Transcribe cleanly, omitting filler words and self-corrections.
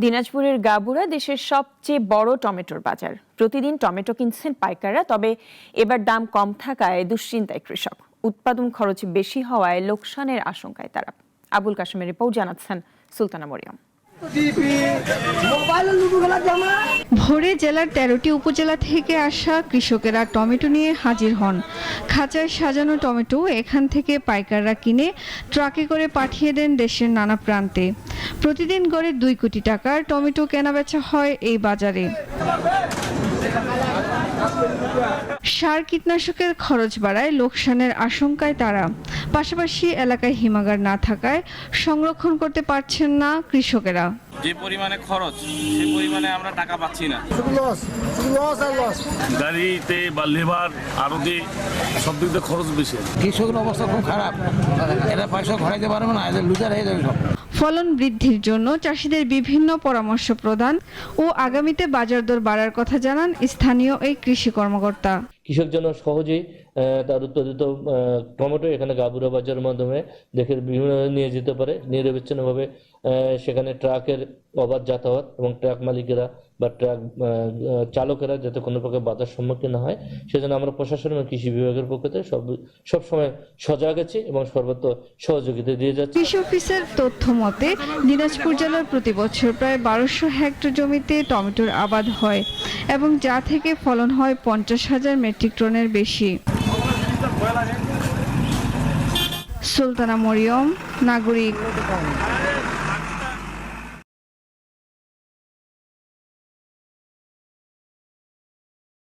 দিনাজপুরের গাবুরা দেশের সবচেয়ে বড় টমেটোর বাজার। প্রতিদিন টমেটো কিনছেন পাইকাররা, তবে এবার দাম কম থাকায় দুশ্চিন্তায় কৃষক। উৎপাদন খরচ বেশি হওয়ায় লোকসানের আশঙ্কায় তারা। আবুল কাশেমের রিপোর্ট জানাচ্ছেন সুলতানা মরিয়ম। ভোরে জেলার 13টি উপজেলা থেকে আসা কৃষকেরা টমেটো নিয়ে হাজির হন। খাঁচায় সাজানো টমেটো এখান থেকে পাইকাররা কিনে ট্রাকে করে পাঠিয়ে দেন দেশের নানা প্রান্তে। প্রতিদিন গড়ে 2 কোটি টাকার টমেটো কেনাবেচা হয় এই বাজারে। সার কীটনাশকের খরচ বাড়ায় লোকসানের আশঙ্কায় তারা। পাশাপাশি এলাকায় হিমাগার না থাকায় সংরক্ষণ করতে পারছেন না কৃষকেরা। যে পরিমাণে খরচ সেই পরিমাণে আমরা টাকা পাচ্ছি না। গাড়িতে বা লেবার আরতে সব দিক দিয়ে খরচ বেশি। কৃষকের অবস্থা খুব খারাপ, এরা পয়সা ঘটাইতে পারবে না, এদের লুজার হয়ে যাবে সব। ফলন বৃদ্ধির জন্য চাষিদের বিভিন্ন পরামর্শ প্রদান ও আগামীতে বাজার দর বাড়ার কথা জানান স্থানীয় এই কৃষি কর্মকর্তা। কৃষক যেন সহজেই তার উৎপাদিত টমেটো এখানে গাবুরা বাজারের মাধ্যমে দেশের বিভিন্ন নিয়ে যেতে পারে, নিরবিচ্ছিন্নভাবে সেখানে ট্রাকের অবাধ যাতায়াত এবং ট্রাক মালিকেরা বা ট্রাক চালকেরা যাতে কোনো প্রকার বাধার সম্মুখীন না হয়, সেজন্য আমরা প্রশাসন এবং কৃষি বিভাগের পক্ষ থেকে সবসময় সজাগ আছি এবং সর্বত্র সহযোগিতা দিয়ে যাচ্ছি। কৃষি অফিসের তথ্য মতে দিনাজপুর জেলার প্রতি বছর প্রায় 1200 হেক্টর জমিতে টমেটোর আবাদ হয় এবং যা থেকে ফলন হয় 50,000 মেট্রিক টনের বেশি। সুলতানা মরিয়ম, নাগরিক।